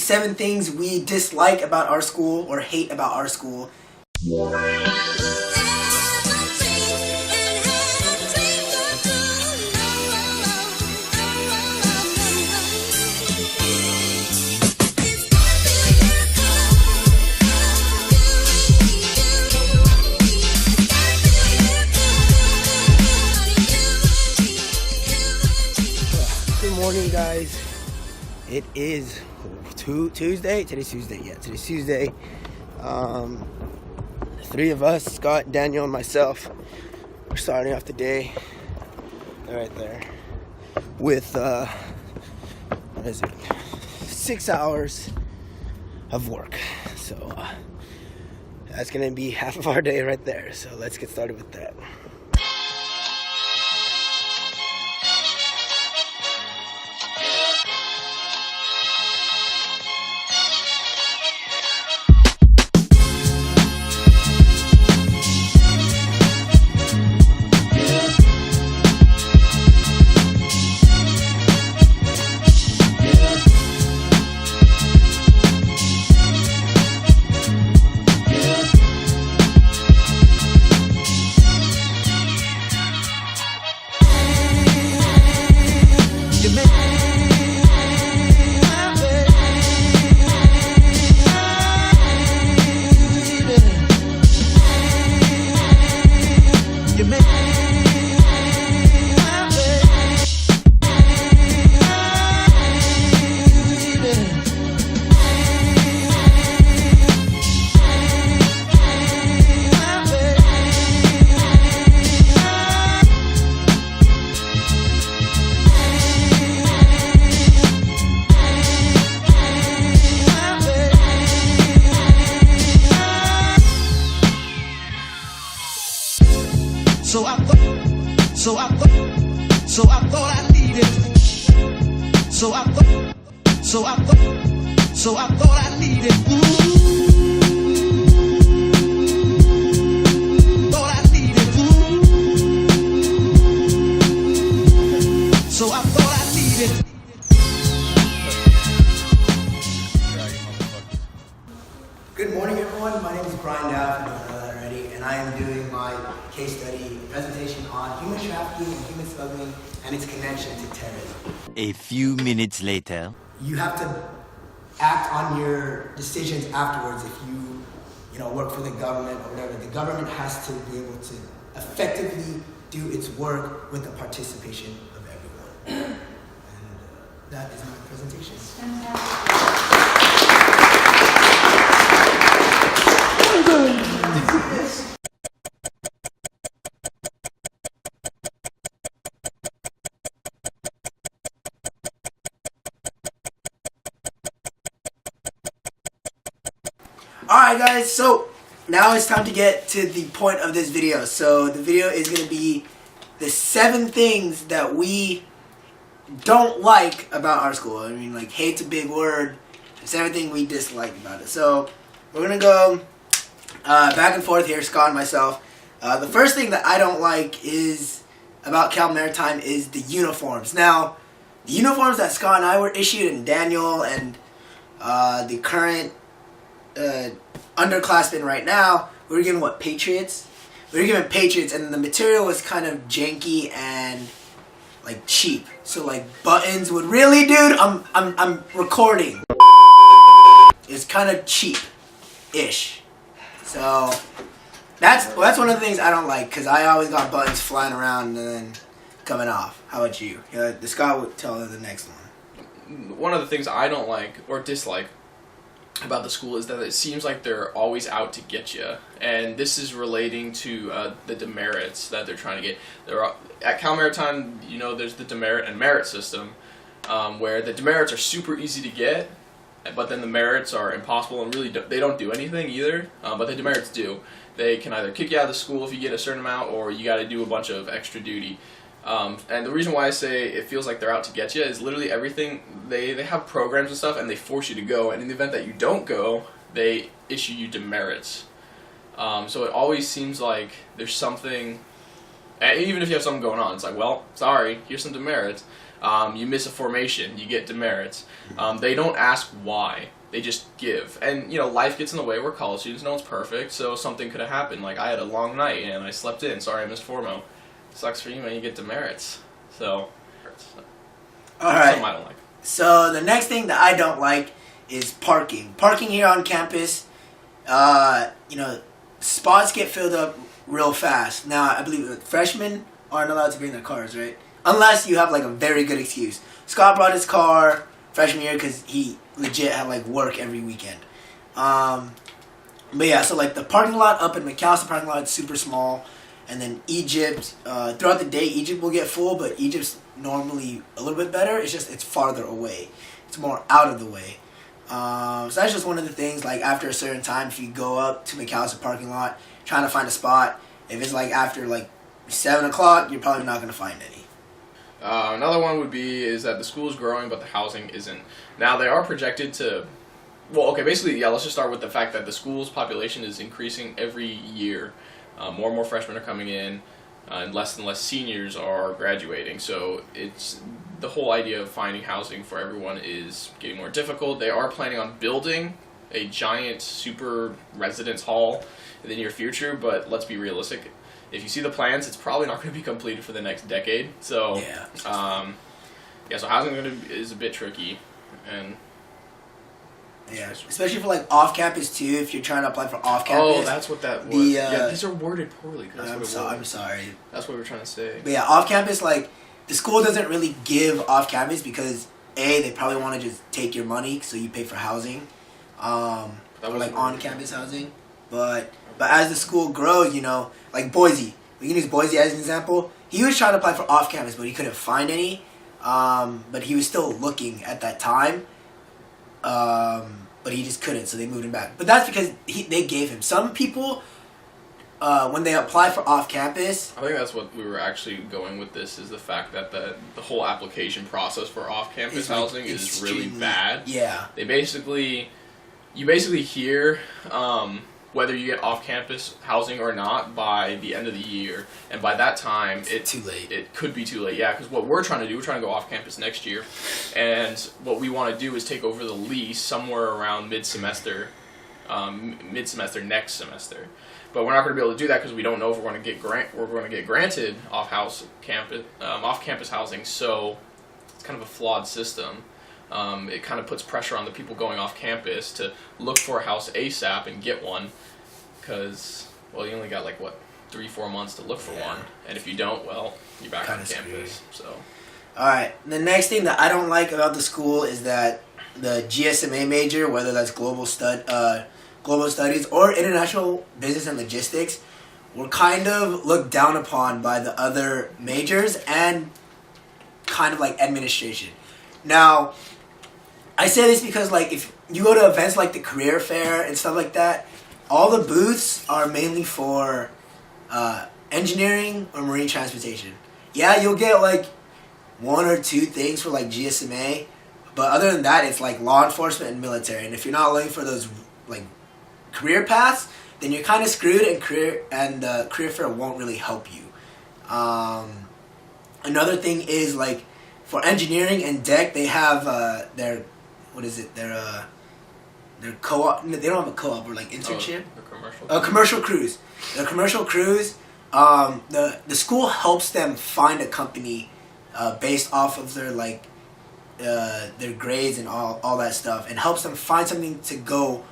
7 things we dislike about our school or hate about our school. Good morning, guys. It is Tuesday. Today's Tuesday. Yeah, today's Tuesday. 3 of us, Scott, Daniel, and myself, we're starting off the day right there with 6 hours of work. So that's gonna be half of our day right there. So let's get started with that. So I thought I needed. Thought I needed. So I thought I needed. Good morning, everyone. My name is Brian Dow, if you don't know that already, and I am doing my case study presentation on human trafficking and human smuggling and its connection to terrorism. A few minutes later. You have to act on your decisions afterwards if you work for the government or whatever. The government has to be able to effectively do its work with the participation of everyone. And that is my presentation. Alright guys, so now it's time to get to the point of this video. So the video is going to be the 7 things that we don't like about our school. I mean, like, hate's a big word. 7 things we dislike about it. So we're going to go back and forth here, Scott and myself. The first thing that I don't like is about Cal Maritime is the uniforms. Now, the uniforms that Scott and I were issued, and Daniel and the current underclassmen right now, we were given what, Patriots? We were given Patriots, and the material was kind of janky and like cheap. So like buttons would really, dude, I'm recording. It's kind of cheap-ish. So that's one of the things I don't like, because I always got buttons flying around and then coming off. How about you? The Scott would tell the next one. One of the things I don't like or dislike about the school is that it seems like they're always out to get you, and this is relating to the demerits that they're trying to get. At Cal Maritime, there's the demerit and merit system, where the demerits are super easy to get, but then the merits are impossible, and really they don't do anything either, but the demerits do. They can either kick you out of the school if you get a certain amount, or you got to do a bunch of extra duty. And the reason why I say it feels like they're out to get you is literally everything. They have programs and stuff, and they force you to go, and in the event that you don't go, they issue you demerits. So it always seems like there's something, even if you have something going on, it's like, well, sorry, here's some demerits. You miss a formation, you get demerits. They don't ask why. They just give. And, life gets in the way. We're college students. No one's perfect, so something could have happened. Like, I had a long night, and I slept in. Sorry, I missed formo. Sucks for you, man. You get demerits. So, all right. something I don't like. So the next thing that I don't like is parking. Parking here on campus, spots get filled up real fast. Now, I believe freshmen aren't allowed to bring their cars, right? Unless you have, like, a very good excuse. Scott brought his car freshman year because he legit had, like, work every weekend. But yeah, so, like, the parking lot up in McAllister parking lot is super small. And then Egypt, throughout the day, Egypt will get full, but Egypt's normally a little bit better. It's just, it's farther away. It's more out of the way. So that's just one of the things, like, after a certain time, if you go up to McAllister parking lot, trying to find a spot, if it's, like, after, like, 7 o'clock, you're probably not going to find any. Another one would be is that the school is growing, but the housing isn't. Now, they are projected to... Well, okay, basically, yeah, let's just start with the fact that the school's population is increasing every year. More and more freshmen are coming in, and less seniors are graduating. So it's the whole idea of finding housing for everyone is getting more difficult. They are planning on building a giant super residence hall in the near future, but let's be realistic. If you see the plans, it's probably not going to be completed for the next decade. So yeah, so housing is a bit tricky, and yeah, especially for, like, off-campus too. If you're trying to apply for off-campus. Oh, that's what that was. Yeah, these are worded poorly. I'm sorry. That's what we're trying to say. But yeah, off-campus, like, the school doesn't really give off-campus because they probably want to just take your money, so you pay for housing, or like on-campus housing. But as the school grows, like Boise, we can use Boise as an example. He was trying to apply for off-campus, but he couldn't find any. But he was still looking at that time. But he just couldn't, so they moved him back. But that's because they gave him. Some people, when they apply for off-campus... I think that's what we were actually going with this, is the fact that the whole application process for off-campus housing is really bad. Yeah. You basically hear whether you get off-campus housing or not by the end of the year, and by that time it's too late. It could be too late. Yeah, because what we're trying to do, we're trying to go off-campus next year, and what we want to do is take over the lease somewhere around mid-semester next semester. But we're not going to be able to do that because we don't know if we're going to get granted off-campus housing. So it's kind of a flawed system. It kind of puts pressure on the people going off campus to look for a house ASAP and get one, because, well, you only got 3-4 months to look for one, and if you don't, well, you're back on campus. So, all right. The next thing that I don't like about the school is that the GSMA major, whether that's global studies or international business and logistics, were kind of looked down upon by the other majors and kind of like administration. Now, I say this because, like, if you go to events like the career fair and stuff like that, all the booths are mainly for engineering or marine transportation. Yeah, you'll get, like, 1 or 2 things for, like, GSMA, but other than that, it's, like, law enforcement and military. And if you're not looking for those, like, career paths, then you're kind of screwed, and career fair won't really help you. Another thing is, like, for engineering and deck, they have their co-op. They don't have a co-op or, like, internship. Commercial crews. The commercial crews. The school helps them find a company based off of their their grades and all that stuff, and helps them find something to go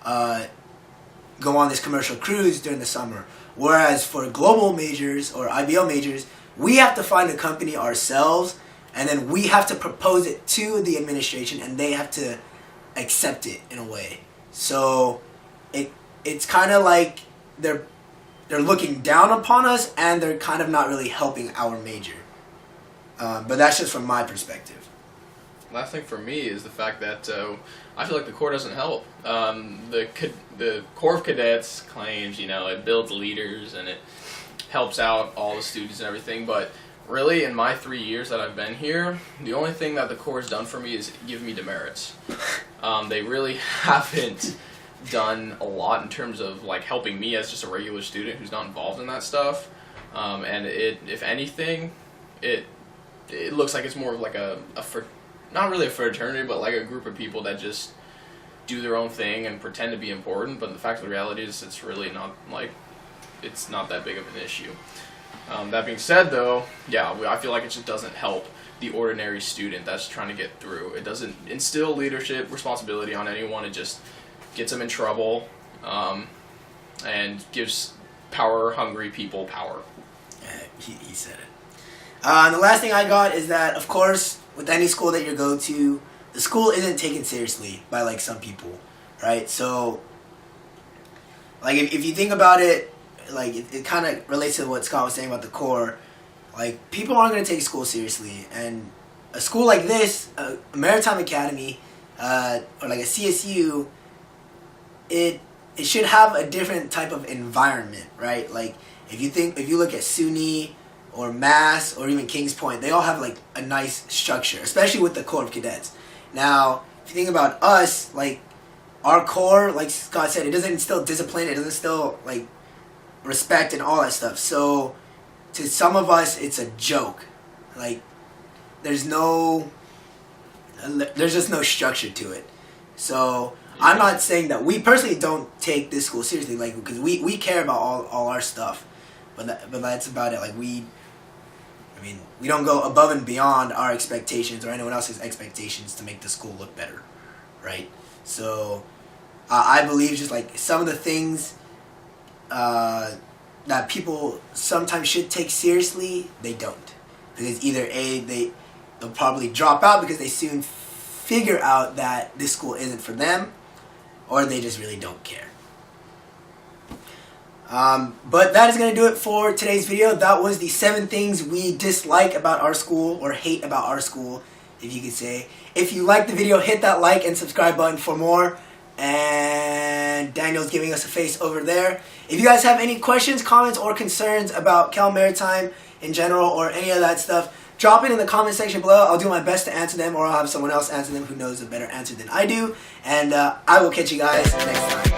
on this commercial cruise during the summer. Whereas for global majors or IBL majors, we have to find a company ourselves, and then we have to propose it to the administration, and they have to accept it in a way. So it's kind of like they're looking down upon us, and they're kind of not really helping our major. But that's just from my perspective. Last thing for me is the fact that I feel like the Corps doesn't help. The Corps of Cadets claims, it builds leaders and it helps out all the students and everything, but really, in my 3 years that I've been here, the only thing that the Corps has done for me is give me demerits. They really haven't done a lot in terms of helping me as just a regular student who's not involved in that stuff. And if anything, it it looks like it's more of like not really a fraternity, but like a group of people that just do their own thing and pretend to be important. But the fact of the reality is, it's really not it's not that big of an issue. That being said, though, yeah, I feel like it just doesn't help the ordinary student that's trying to get through. It doesn't instill leadership, responsibility on anyone. It just gets them in trouble, and gives power-hungry people power. He said it. And the last thing I got is that, of course, with any school that you go to, the school isn't taken seriously by, like, some people, right? So, like, if you think about it, like, it kind of relates to what Scott was saying about the core. Like, people aren't going to take school seriously. And a school like this, a Maritime Academy, or like a CSU, it should have a different type of environment, right? Like, if you look at SUNY or Mass or even Kings Point, they all have like a nice structure, especially with the Corps of Cadets. Now, if you think about us, like our Corps, like Scott said, it doesn't instill discipline, it doesn't instill like respect and all that stuff. So to some of us, it's a joke. Like there's just no structure to it. So I'm not saying that we personally don't take this school seriously, like because we care about all our stuff, but that's about it. Like we don't go above and beyond our expectations or anyone else's expectations to make the school look better, right? So I believe just like some of the things that people sometimes should take seriously, they don't, because either they'll probably drop out because they soon figure out that this school isn't for them, or they just really don't care. But that is going to do it for today's video. That was the 7 things we dislike about our school, or hate about our school, if you could say. If you liked the video, hit that like and subscribe button for more. And Daniel's giving us a face over there. If you guys have any questions, comments, or concerns about Cal Maritime in general, or any of that stuff, drop it in the comment section below. I'll do my best to answer them, or I'll have someone else answer them who knows a better answer than I do. And I will catch you guys next time.